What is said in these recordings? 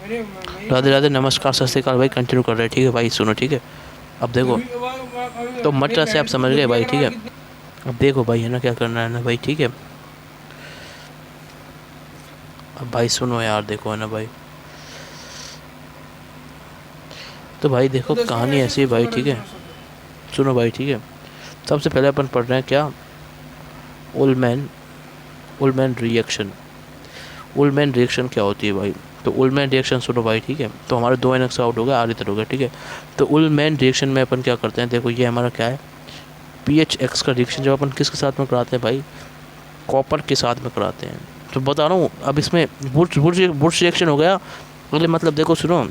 राधे राधे, नमस्कार, सत श्री अकाल भाई। कंटिन्यू कर रहे हैं, ठीक है भाई। सुनो, ठीक है। अब देखो, तो मटरा से आप समझ गए भाई, ठीक है। अब देखो भाई, है ना, क्या करना है ना भाई, ठीक है। अब भाई सुनो यार, देखो, है ना भाई। तो भाई देखो, कहानी ऐसी है भाई, ठीक है। सुनो भाई, ठीक है। सबसे पहले अपन पढ़ रहे हैं क्या, Ullman Ullman reaction. Ullman reaction क्या होती है भाई। तो उलमैन रिएक्शन सुनो भाई, ठीक है। तो हमारे दो एनएक्स आउट हो गया, आर इधर हो गया, ठीक है। तो उलमैन रिएक्शन में अपन क्या करते हैं, देखो ये हमारा क्या है, पी एच एक्स का रिएक्शन जब अपन किसके साथ में कराते हैं भाई, कॉपर के साथ में कराते हैं। तो बता रहा हूँ, अब इसमें बुर्श रिएक्शन हो गया। अगले मतलब देखो, सुनो,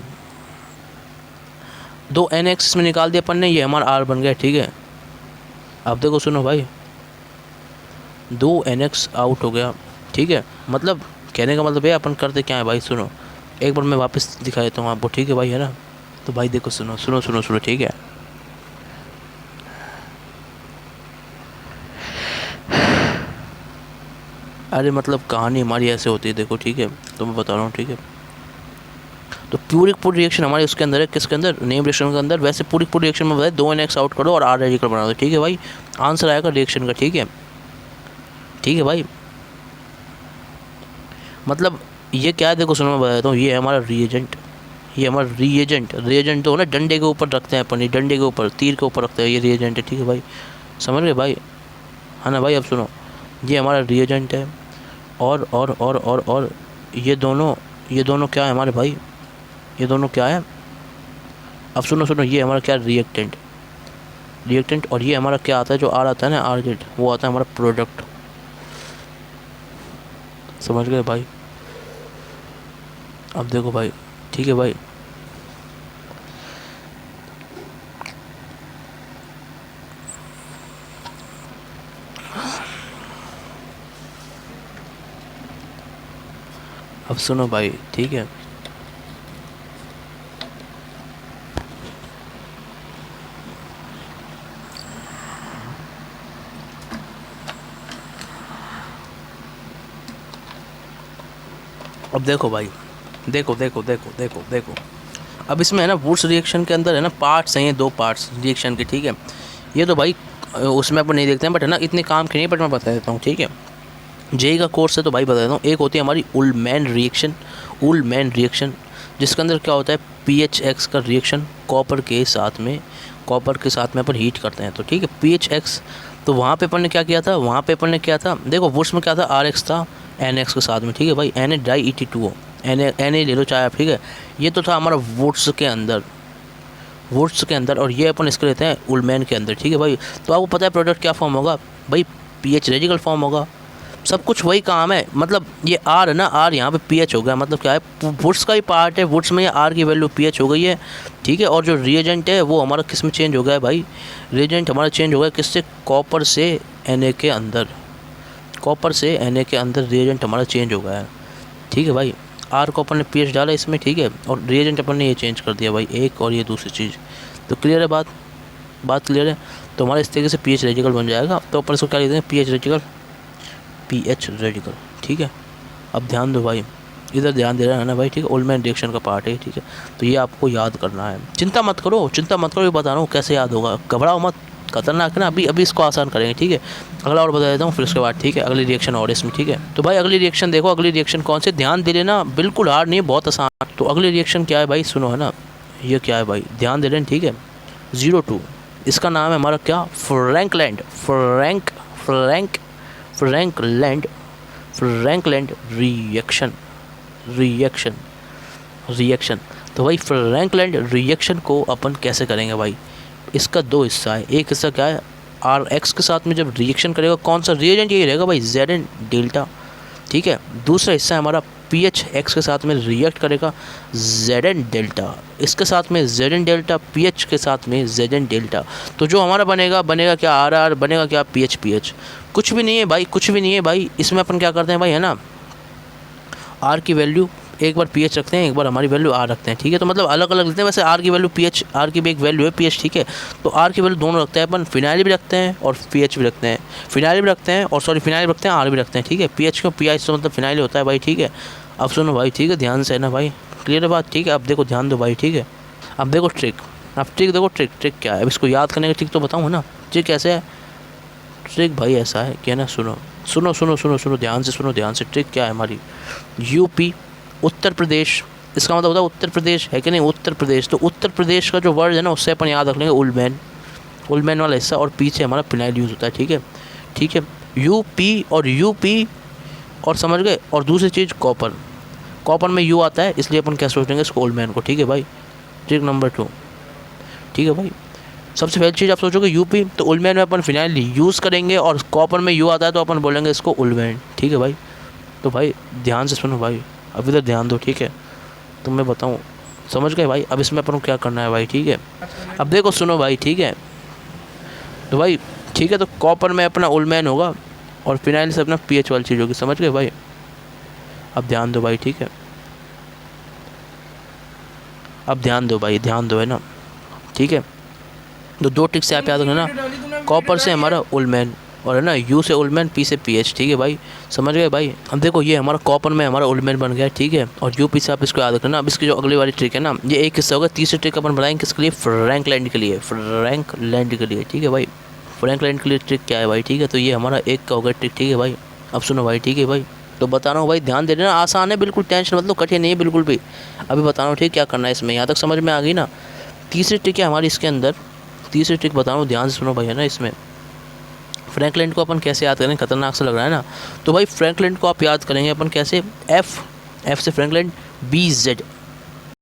दो एन एक्स में निकाल दिया अपन ने, ये हमारा आर बन गया, ठीक है। अब देखो सुनो भाई, दो एन एक्स आउट हो गया, ठीक है। मतलब कहने का मतलब है अपन करते क्या है भाई, सुनो, एक बार मैं वापस दिखा देता हूँ आपको, ठीक है भाई, है ना। तो भाई देखो, सुनो सुनो सुनो सुनो, ठीक है। अरे मतलब कहानी हमारी ऐसे होती है, देखो, ठीक है। तो मैं बता रहा हूँ, ठीक है। तो पूरी रिएक्शन हमारे उसके अंदर है, किसके अंदर, नेम रिएक्शन के अंदर। वैसे पूरी रिएक्शन में बताए, दो एन एक्स आउट करो और आर रेडिकल बना दो, ठीक है भाई। आंसर आएगा रिएक्शन का, ठीक है, ठीक है भाई। मतलब ये क्या है, देखो सुनो, मैं बताता हूँ, ये है हमारा रिएजेंट। ये हमारा रिएजेंट तो ना डंडे के ऊपर रखते हैं अपन, ये डंडे के ऊपर, तीर के ऊपर रखते हैं, ये रिएजेंट है, ठीक है भाई। समझ गए भाई, है ना भाई। अब सुनो, ये हमारा रिएजेंट है, और ये दोनों क्या है हमारे भाई, ये दोनों क्या है। अब सुनो सुनो, ये हमारा क्या, रिएक्टेंट, और ये हमारा क्या आता है, जो आर आता है ना, आर जेड, वो आता है हमारा प्रोडक्ट। समझ गए भाई। अब देखो भाई, ठीक है भाई। अब सुनो भाई, ठीक है। अब देखो भाई, देखो देखो देखो देखो देखो। अब इसमें है ना, वुड्स रिएक्शन के अंदर है ना, पार्ट्स हैं, ये दो पार्ट्स रिएक्शन के, ठीक है। ये तो भाई उसमें अपन नहीं देखते हैं, बट है ना, इतने काम के नहीं, बट मैं बता देता हूँ, ठीक है। जेई का कोर्स है तो भाई बता देता हूँ। एक होती है हमारी उलमैन रिएक्शन, जिसके अंदर क्या होता है, पी एच एक्स का रिएक्शन कॉपर के साथ में अपन हीट करते हैं, तो ठीक है, पी एच एक्स। तो वहाँ पे अपन ने क्या किया था, देखो वुड्स में क्या था, आर एक्स था एन एक्स के साथ में, ठीक है भाई। N A dry E T two O, N A ले लो चाहे आप, ठीक है। ये तो था हमारा वुड्स के अंदर, और ये अपन इसके लेते हैं उलमैन के अंदर, ठीक है भाई। तो आपको पता है प्रोडक्ट क्या फॉर्म होगा भाई, पीएच रेडिकल फॉर्म होगा। सब कुछ वही काम है, मतलब ये आर है ना, आर यहाँ पे पीएच हो गया, मतलब क्या है, वुड्स का ही पार्ट है, वुड्स में ये आर की वैल्यू पीएच हो गई है, ठीक है। और जो रिएजेंट है वो हमारा किस में चेंज हो गया है भाई, रिएजेंट हमारा चेंज हो गया किससे, कॉपर से एन के अंदर, रिएजेंट हमारा चेंज हो गया है, ठीक है भाई। आर को अपन ने पीएच डाला इसमें, ठीक है, और रिएजेंट अपन ने ये चेंज कर दिया भाई, एक और ये दूसरी चीज़। तो क्लियर है बात क्लियर है। तो हमारा इस तरीके से पीएच रेडिकल बन जाएगा। तो अपन इसको क्या लिखते हैं, पीएच रेडिकल, ठीक है। अब ध्यान दो भाई, इधर ध्यान दे रहा है ना भाई, ठीक है। उलमैन रिएक्शन का पार्ट है, ठीक है। तो ये आपको याद करना है, चिंता मत करो, ये बता रहा हूँ कैसे याद होगा, घबराओ मत, खतरनाक है ना। अभी इसको आसान करेंगे, ठीक है। अगला और बता देता हूँ, फिर उसके बाद, ठीक है, अगली रिएक्शन और इसमें, ठीक है। तो भाई अगली रिएक्शन देखो, अगली रिएक्शन कौन से, ध्यान दे लेना, बिल्कुल हार्ड नहीं है, बहुत आसान। तो अगली रिएक्शन क्या है भाई, सुनो, है ना, ये क्या है भाई, ध्यान दे लेना, ठीक है। 02, इसका नाम है हमारा क्या, फ्रैंकलैंड रिएक्शन। तो भाई फ्रैंकलैंड रिएक्शन को अपन कैसे करेंगे भाई, इसका दो हिस्सा है। एक हिस्सा क्या है, आर एक्स के साथ में जब रिएक्शन करेगा, कौन सा रिएजेंट, यही रहेगा भाई, जेड एन डेल्टा, ठीक है। दूसरा हिस्सा है हमारा पी एच एक्स के साथ में रिएक्ट करेगा, जेड एन डेल्टा, इसके साथ में Z N delta, P H के साथ में जेड एन डेल्टा। तो जो हमारा बनेगा क्या, आर आर बनेगा क्या, पी एच। कुछ भी नहीं है भाई, इसमें अपन क्या करते हैं भाई, है ना, आर की वैल्यू एक बार पीएच रखते हैं, एक बार हमारी वैल्यू आर रखते हैं, ठीक है। तो मतलब अलग अलग लेते हैं, वैसे आर की वैल्यू पीएच, आर की भी एक वैल्यू है पीएच, ठीक है। तो आर की वैल्यू दोनों रखते हैं अपन, फिनाइल भी रखते हैं और पीएच भी रखते हैं, फिनाइल भी रखते हैं, आर भी रखते हैं, ठीक है। पीएच को पीएच तो मतलब फिनाइल होता है भाई, ठीक है। अब सुनो भाई, ठीक है, ध्यान से है ना भाई, क्लियर है बात, ठीक है। अब देखो ध्यान दो भाई, ठीक है। अब देखो ट्रिक, अब ट्रिक देखो, ट्रिक क्या है, अब इसको याद करने का ट्रिक तो बताऊँ ना। ट्रिक कैसे है, ट्रिक भाई ऐसा है कि ना, सुनो सुनो सुनो सुनो सुनो ध्यान से, सुनो ध्यान से। ट्रिक क्या है हमारी, यूपी, उत्तर प्रदेश, इसका मतलब होता है उत्तर प्रदेश, है कि नहीं, उत्तर प्रदेश। तो उत्तर प्रदेश का जो वर्ड है ना, उससे अपन याद रख लेंगे उलमैन, उलमैन वाला हिस्सा, और पीछे हमारा फिनाइल यूज़ होता है, ठीक है, ठीक है। यूपी और समझ गए। और दूसरी चीज़ कॉपर, कॉपर में यू आता है, इसलिए अपन क्या सोचेंगे इसको, ओल्ड को, ठीक है भाई। ट्रिक नंबर 2, ठीक है भाई। सबसे पहली चीज़ आप सोचोगे यूपी, तो ओल्ड में अपन फिनाइल यूज़ करेंगे, और कॉपर में यू आता है तो अपन बोलेंगे इसको ओल्ड, ठीक है भाई। तो भाई ध्यान से सुनो भाई, अब इधर ध्यान दो, ठीक है। तो मैं बताऊँ, समझ गए भाई। अब इसमें अपन को क्या करना है भाई, ठीक है। अब देखो सुनो भाई, ठीक है। तो भाई ठीक है, तो कॉपर में अपना ओल्ड होगा, और फिनाइल से अपना पीएच वाली चीज़ होगी, समझ गए भाई। अब ध्यान दो भाई, ठीक है। अब ध्यान दो भाई, ध्यान दो, है ना, ठीक है। तो 2 ट्रिक से आप याद रखना ना, कॉपर से हमारा ओल्ड, और है ना यू से ओल्ड, पी से पीएच, ठीक है भाई, समझ गए भाई। अब देखो ये हमारा कॉपर में हमारा ओल्ड बन गया, ठीक है, और यूपी से आप इसको याद रखना। अब इसकी जो अगली वाली ट्रिक है ना, ये एक हिस्सा होगा। तीसरी ट्रिक अपन बनाएंगे किसके लिए, फ्रैंकलैंड के लिए, फ्रैंकलैंड के लिए, ठीक है भाई। फ्रैंकलैंड के लिए ट्रिक क्या है भाई, ठीक है। तो ये हमारा एक का होगा ट्रिक, ठीक है भाई। अब सुनो भाई, ठीक है भाई। तो बता रहा हूँ भाई, ध्यान दे देना, आसान है बिल्कुल, टेंशन मतलब कठिन नहीं है बिल्कुल भी। अभी बता रहा हूँ, ठीक, क्या करना है इसमें, यहाँ तक समझ में आ गई ना। तीसरी ट्रिक है हमारी इसके अंदर, तीसरी ट्रिक बता रहा हूँ, ध्यान से सुनो भाई, है ना। इसमें फ्रैंकलैंड को अपन कैसे याद करेंगे, खतरनाक सा लग रहा है ना। तो भाई फ्रैंकलैंड को आप याद करेंगे अपन कैसे, एफ से फ्रैंकलैंड,